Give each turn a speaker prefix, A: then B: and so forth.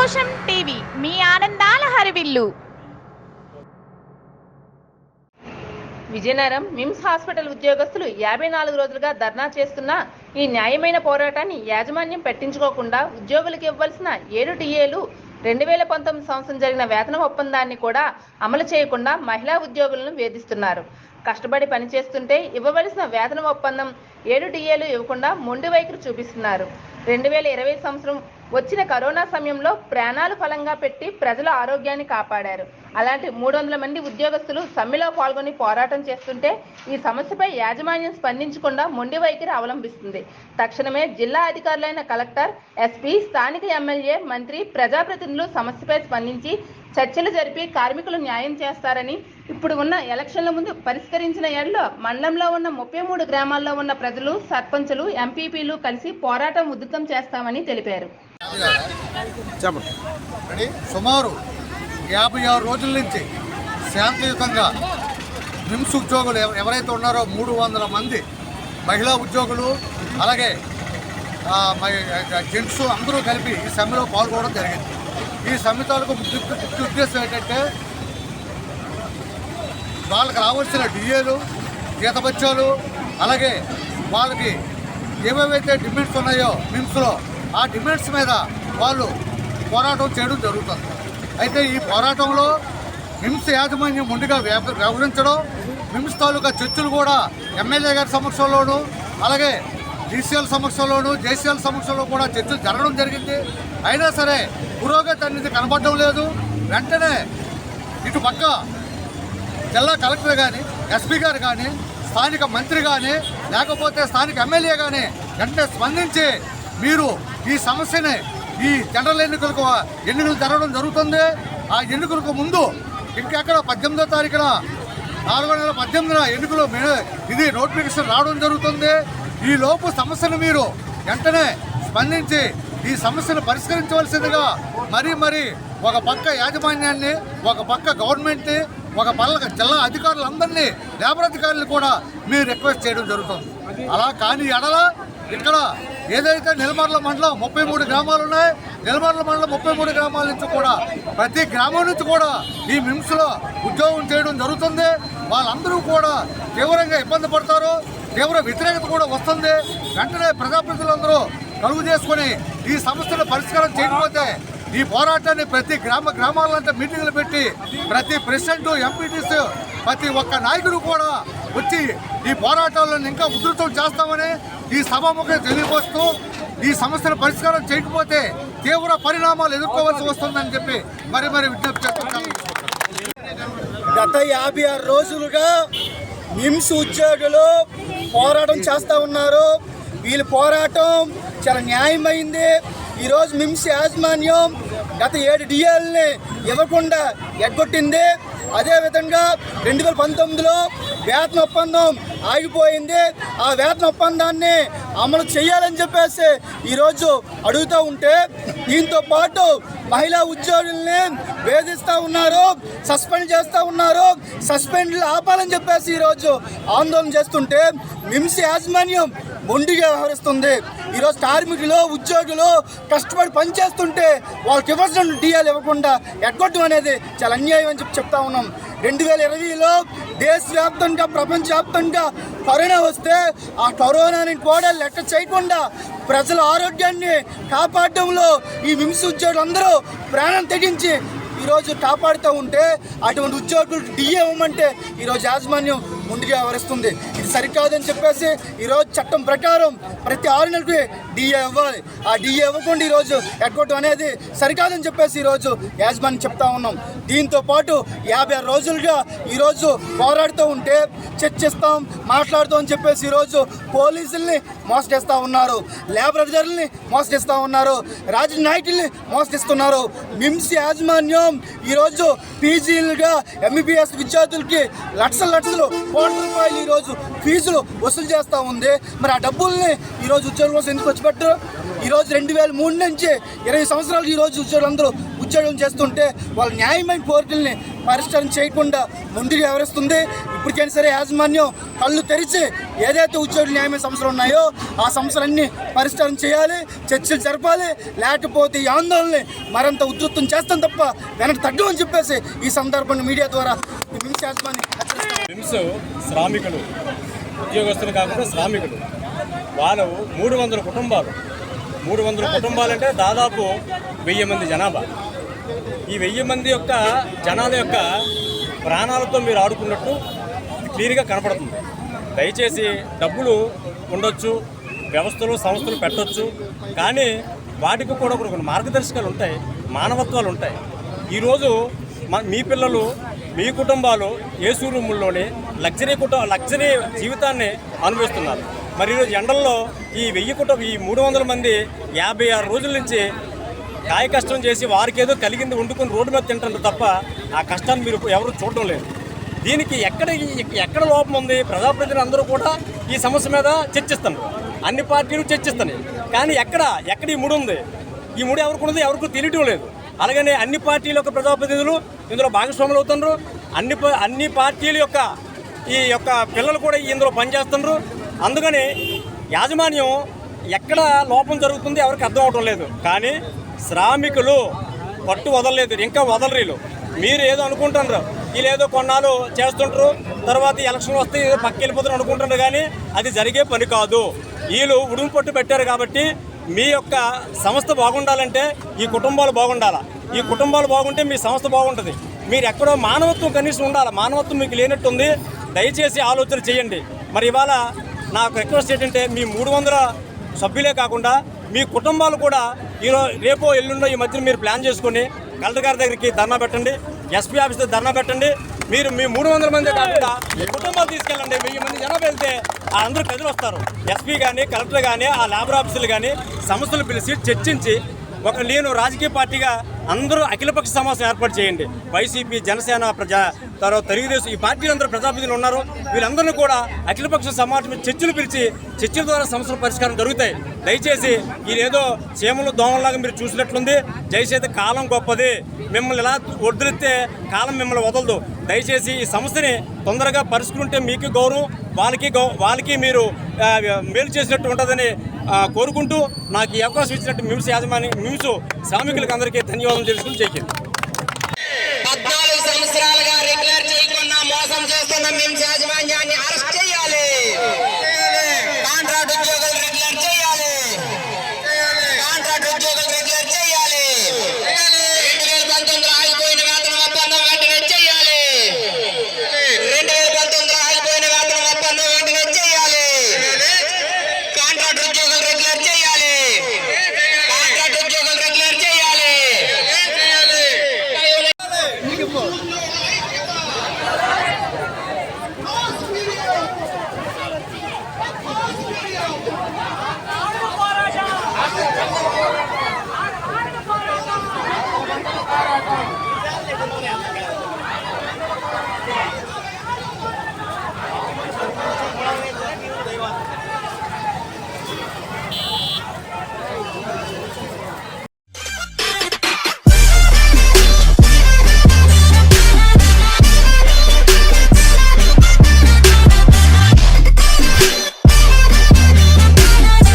A: సంతోషం టీవీ మీ ఆనందాల హరివిల్లు.
B: విజయనగరం మిమ్స్ హాస్పిటల్ ఉద్యోగస్తులు 54 రోజులుగా ధర్నా చేస్తున్న ఈ న్యాయమైన పోరాటాన్ని యాజమాన్యం పట్టించుకోకుండా ఉద్యోగులకు ఇవ్వాల్సిన 7 టీఏలు 2019 సంవత్సరం జరిగిన వేతన ఒప్పందాన్ని కూడా అమలు చేయకుండా మహిళా ఉద్యోగులను వేధిస్తున్నారు. కష్టపడి పనిచేస్తుంటే ఇవ్వవలసిన వేతన ఒప్పందం 7 టీఏలు ఇవ్వకుండా మొండి వైఖరి చూపిస్తున్నారు. 2020 సంవత్సరం వచ్చిన కరోనా సమయంలో ప్రాణాలు ఫలంగా పెట్టి ప్రజల ఆరోగ్యాన్ని కాపాడారు. అలాంటి 300 మంది ఉద్యోగస్తులు సమ్మెలో పాల్గొని పోరాటం చేస్తుంటే ఈ సమస్యపై యాజమాన్యం స్పందించకుండా మొండి వైఖరి అవలంబిస్తుంది. తక్షణమే జిల్లా అధికారులైన కలెక్టర్, ఎస్పీ, స్థానిక ఎమ్మెల్యే, మంత్రి, ప్రజాప్రతినిధులు సమస్యపై స్పందించి చర్చలు జరిపి కార్మికులు న్యాయం చేస్తారని, ఇప్పుడు ఉన్న ఎలక్షన్ల ముందు పరిష్కరించిన ఏళ్లలో మండలంలో ఉన్న 33 గ్రామాల్లో ఉన్న ప్రజలు, సర్పంచులు, ఎంపీపీలు కలిసి పోరాటం ఉధృతం చేస్తామని తెలిపారు.
C: సుమారు 56 రోజుల నుంచి శాంతియుతంగా మిమ్స్ ఉద్యోగులు ఎవరైతే ఉన్నారో 300 మంది మహిళా ఉద్యోగులు, అలాగే జెంట్స్ అందరూ కలిపి ఈ సమ్మెలో పాల్గొనడం జరిగింది. ఈ సమ్మె తాలూకు ముఖ్య ఉద్దేశం ఏంటంటే వాళ్ళకి రావాల్సిన డిఏలు, జీతభత్యాలు, అలాగే వాళ్ళకి ఏవేవైతే డిమాండ్స్ ఉన్నాయో మిమ్స్లో ఆ డిమాండ్స్ మీద వాళ్ళు పోరాటం చేయడం జరుగుతుంది. అయితే ఈ పోరాటంలో మిమ్స్ యాజమాన్యం ముందుగా వ్యవహరించడం, మిమ్స్ తాలూకా చర్చలు కూడా ఎమ్మెల్యే గారి సమక్షంలోనూ, అలాగే డీసీఎల్ సమక్షంలోనూ, జేసీఎల్ సమక్షంలో కూడా చర్చలు జరగడం జరిగింది. అయినా సరే పురోగతి అనేది కనబడడం లేదు. వెంటనే ఇటు పక్క జిల్లా కలెక్టర్ కానీ, ఎస్పీ గారు కానీ, స్థానిక మంత్రి కానీ, లేకపోతే స్థానిక ఎమ్మెల్యే కానీ వెంటనే స్పందించి మీరు ఈ సమస్యని ఈ జనరల్ ఎన్నికలు జరగడం జరుగుతుంది. ఆ ఎన్నికలకు ముందు ఇంకెక్కడ 18వ తారీఖున 4/18 ఎన్నికలు ఇది నోటిఫికేషన్ రావడం జరుగుతుంది. ఈ లోపు సమస్యను మీరు వెంటనే స్పందించి ఈ సమస్యను పరిష్కరించవలసిందిగా మరీ ఒక పక్క యాజమాన్యాన్ని, ఒక పక్క గవర్నమెంట్ని, ఒక పక్క జిల్లా అధికారులందరినీ, లేబర్ అధికారులు కూడా మీరు రిక్వెస్ట్ చేయడం జరుగుతుంది. అలా కానీ ఎడల ఇక్కడ ఏదైతే నెలమర్ల మండలం 33 గ్రామాలు ఉన్నాయి, నెలమర్ల మండలం 33 గ్రామాల నుంచి కూడా ప్రతి గ్రామం నుంచి కూడా ఈ మిమ్స్లో ఉద్యోగం చేయడం జరుగుతుంది. వాళ్ళందరూ కూడా తీవ్రంగా ఇబ్బంది పడతారు, తీవ్ర వ్యతిరేకత కూడా వస్తుంది. వెంటనే ప్రజాప్రతినిధులందరూ కలుగు చేసుకొని ఈ సమస్యను పరిష్కారం చేయకపోతే ఈ పోరాటాన్ని ప్రతి గ్రామాలంతా మీటింగులు పెట్టి ప్రతి ప్రెసిడెంట్, ఎంపీటీసీ, ప్రతి ఒక్క నాయకుడు కూడా వచ్చి ఈ పోరాటాలను ఇంకా ఉధృతం చేస్తామని ఈ సభాముఖంగా తెలియపోస్తూ ఈ సమస్యను పరిష్కారం చేయకపోతే తీవ్ర పరిణామాలు ఎదుర్కోవాల్సి వస్తుందని చెప్పి మరి విజ్ఞప్తి చేస్తున్నాను.
D: గత 56 రోజులుగా మిమ్స్ ఉద్యోగులు పోరాటం చేస్తూ ఉన్నారు. వీళ్ళ పోరాటం చాలా న్యాయమైంది. ఈరోజు మిమ్స్ యాజమాన్యం గత 7 డిఏల్ని ఇవ్వకుండా ఎగ్గొట్టింది. అదేవిధంగా 2019లో వేతన ఒప్పందం ఆగిపోయింది. ఆ వేతన ఒప్పందాన్ని అమలు చేయాలని చెప్పేసి ఈరోజు అడుగుతూ ఉంటే, దీంతో పాటు మహిళా ఉద్యోగుల్ని వేధిస్తూ ఉన్నారు, సస్పెండ్ చేస్తూ ఉన్నారు. సస్పెండ్లు ఆపాలని చెప్పేసి ఈరోజు ఆందోళన చేస్తుంటే మిమ్స్ యాజమాన్యం మొండిగా వ్యవహరిస్తుంది. ఈరోజు కార్మికులు, ఉద్యోగులు కష్టపడి పనిచేస్తుంటే వాళ్ళకి ఇవ్వాల్సిన డిఏలు ఇవ్వకుండా ఎగ్గొట్టడం అనేది చాలా అన్యాయం అని చెప్తా ఉన్నాం. 2020లో దేశవ్యాప్తంగా, ప్రపంచవ్యాప్తంగా కరోనా వస్తే ఆ కరోనాని కూడా లెక్క చేయకుండా ప్రజల ఆరోగ్యాన్ని కాపాడడంలో ఈ మిమ్స్ ఉద్యోగులు అందరూ ప్రాణం తెగించి ఈరోజు కాపాడుతూ ఉంటే అటువంటి ఉద్యోగులు డిఏ ఇవ్వమంటే ఈరోజు యాజమాన్యం ముందుగా వ్యవహరిస్తుంది. ఇది సరికాదని చెప్పేసి ఈరోజు చట్టం ప్రకారం ప్రతి 6 నెలలకి డిఏ ఇవ్వాలి. ఆ డిఏ ఇవ్వకుండా ఈరోజు ఎగ్గొట్టడం అనేది సరికాదని చెప్పేసి ఈరోజు యాజమాన్యం చెప్తా ఉన్నాం. దీంతో పాటు 56 రోజులుగా ఈరోజు పోరాడుతూ ఉంటే చర్చిస్తాం, మాట్లాడుతాం అని చెప్పేసి ఈరోజు పోలీసుల్ని మోసగిస్తూ ఉన్నారు, లేబర్ అధికారులని మోసగిస్తూ ఉన్నారు, రాజకీయ నాయకుల్ని మోసగిస్తున్నారు. మిమ్స్ యాజమాన్యం ఈరోజు పీజీలుగా ఎంబీబీఎస్ విద్యార్థులకి లక్షలు కోట్ల రూపాయలు ఈరోజు ఫీజులు వసూలు చేస్తూ ఉంది. మరి ఆ డబ్బుల్ని ఈరోజు ఉద్యోగుల కోసం ఎందుకు వచ్చి పెట్టరు? ఈరోజు 2003 నుంచి 20 సంవత్సరాలు ఈరోజు ఉద్యోగులందరూ ఉద్యోగం చేస్తుంటే వాళ్ళ న్యాయమైన కోరికల్ని పరిష్కారం చేయకుండా ముందుకు ఎవరిస్తుంది. ఇప్పటికైనా సరే యాజమాన్యం కళ్ళు తెరిచి ఏదైతే ఉద్యోగులు న్యాయమైన సమస్యలు ఉన్నాయో ఆ సమస్యలన్నీ పరిష్కారం చేయాలి, చర్చలు జరపాలి. లేకపోతే ఈ ఆందోళనని మరింత ఉధృతం చేస్తాం తప్ప వెనక్కి తగ్గమని చెప్పేసి ఈ సందర్భంగా మీడియా ద్వారా మిమ్స్ యాజమాన్యం
E: మిమ్స్ శ్రామికులు, ఉద్యోగస్తులు కాకుండా శ్రామికులు, వాళ్ళు 300 కుటుంబాలు. 300 కుటుంబాలంటే దాదాపు 1000 మంది జనాభా. ఈ 1000 మంది యొక్క జనాల యొక్క ప్రాణాలతో మీరు ఆడుకున్నట్టు క్లియర్గా కనపడుతుంది. దయచేసి డబ్బులు ఉండొచ్చు, వ్యవస్థలు సంస్థలు పెట్టొచ్చు, కానీ వాటికి కూడా కొన్ని మార్గదర్శకాలు ఉంటాయి, మానవత్వాలు ఉంటాయి. ఈరోజు మీ పిల్లలు, మీ కుటుంబాలు ఏసీ రూముల్లోని లగ్జరీ జీవితాన్ని అనుభవిస్తున్నారు. మరి ఈరోజు ఎండల్లో ఈ 300 మంది 56 రోజుల నుంచి కాయ కష్టం చేసి వారికి ఏదో కలిగింది వండుకొని రోడ్డు మీద తింటారు తప్ప ఆ కష్టాన్ని మీరు ఎవరు చూడటం లేదు. దీనికి ఎక్కడ లోపం ఉంది? ప్రజాప్రతినిధులు అందరూ కూడా ఈ సమస్య మీద చర్చిస్తున్నారు, అన్ని పార్టీలు చర్చిస్తున్నాయి, కానీ ఎక్కడ ఈ ముడి ఉంది? ఈ ముడి ఎవరికి ఉన్నది ఎవరికి తెలియటం లేదు. అలాగనే అన్ని పార్టీల యొక్క ప్రజాప్రతినిధులు ఇందులో భాగస్వాములు అవుతున్నారు. అన్ని పార్టీల యొక్క ఈ యొక్క పిల్లలు కూడా ఇందులో పనిచేస్తున్నారు. అందుకని యాజమాన్యం ఎక్కడ లోపం జరుగుతుంది ఎవరికి అర్థం అవటం లేదు. కానీ శ్రామికులు పట్టు వదలలేదు, ఇంకా వదలరీలు. మీరు ఏదో అనుకుంటున్నారు, వీళ్ళు ఏదో కొన్నాళ్ళు చేస్తుంటారు, తర్వాత ఎలక్షన్ వస్తే ఏదో పక్క వెళ్ళిపోతారు అనుకుంటున్నారు, కానీ అది జరిగే పని కాదు. వీళ్ళు ఉడుము పట్టు పెట్టారు కాబట్టి మీ యొక్క సంస్థ బాగుండాలంటే ఈ కుటుంబాలు బాగుండాలా. ఈ కుటుంబాలు బాగుంటే మీ సంస్థ బాగుంటుంది. మీరు ఎక్కడో మానవత్వం కనీసం ఉండాలి. మానవత్వం మీకు లేనట్టుంది. దయచేసి ఆలోచన చేయండి. మరి ఇవాళ నాకు రిక్వెస్ట్ ఏంటంటే మీ 300 సభ్యులే కాకుండా మీ కుటుంబాలు కూడా రేపో ఎల్లుండో ఈ మధ్యన మీరు ప్లాన్ చేసుకొని కలెక్టర్ గారి దగ్గరికి ధర్నా పెట్టండి, ఎస్పీ ఆఫీస్ దగ్గర ధర్నా పెట్టండి. మీరు మీ 300 మంది కాకుండా కుటుంబాలు తీసుకెళ్ళండి. 1000 మంది జనాభా వెళ్తే అందరూ కదిలి వస్తారు. ఎస్పీ కానీ కలెక్టర్ కానీ ఆ లేబర్ ఆఫీసులు కానీ సంస్థలు పిలిచి చర్చించి నేను రాజకీయ పార్టీగా అందరూ అఖిలపక్ష సమావేశం ఏర్పాటు చేయండి. వైసీపీ, జనసేన, తర్వాత తెలుగుదేశం ఈ పార్టీలు అందరూ ప్రజాప్రతినిధులు ఉన్నారు. వీళ్ళందరినీ కూడా అఖిలపక్ష సమావేశం చర్చలు పిలిచి చర్చల ద్వారా సమస్యల పరిష్కారం జరుగుతాయి. దయచేసి ఇదేదో చీమలు దోమలాగా మీరు చూసినట్లుంది. దయచేసి కాలం గొప్పది. మిమ్మల్ని ఇలా వదిలితే కాలం మిమ్మల్ని వదలదు. దయచేసి ఈ సమస్యని తొందరగా పరిష్కరింటే మీకు గౌరవం, వాళ్ళకి మీరు మేలు చేసినట్టు ఉంటుందని కోరుకుంటూ నాకు ఈ అవకాశం ఇచ్చినట్టు మిమ్స్ శ్రామికులకు అందరికీ ధన్యవాదాలు తెలుసుకుని చేయండి.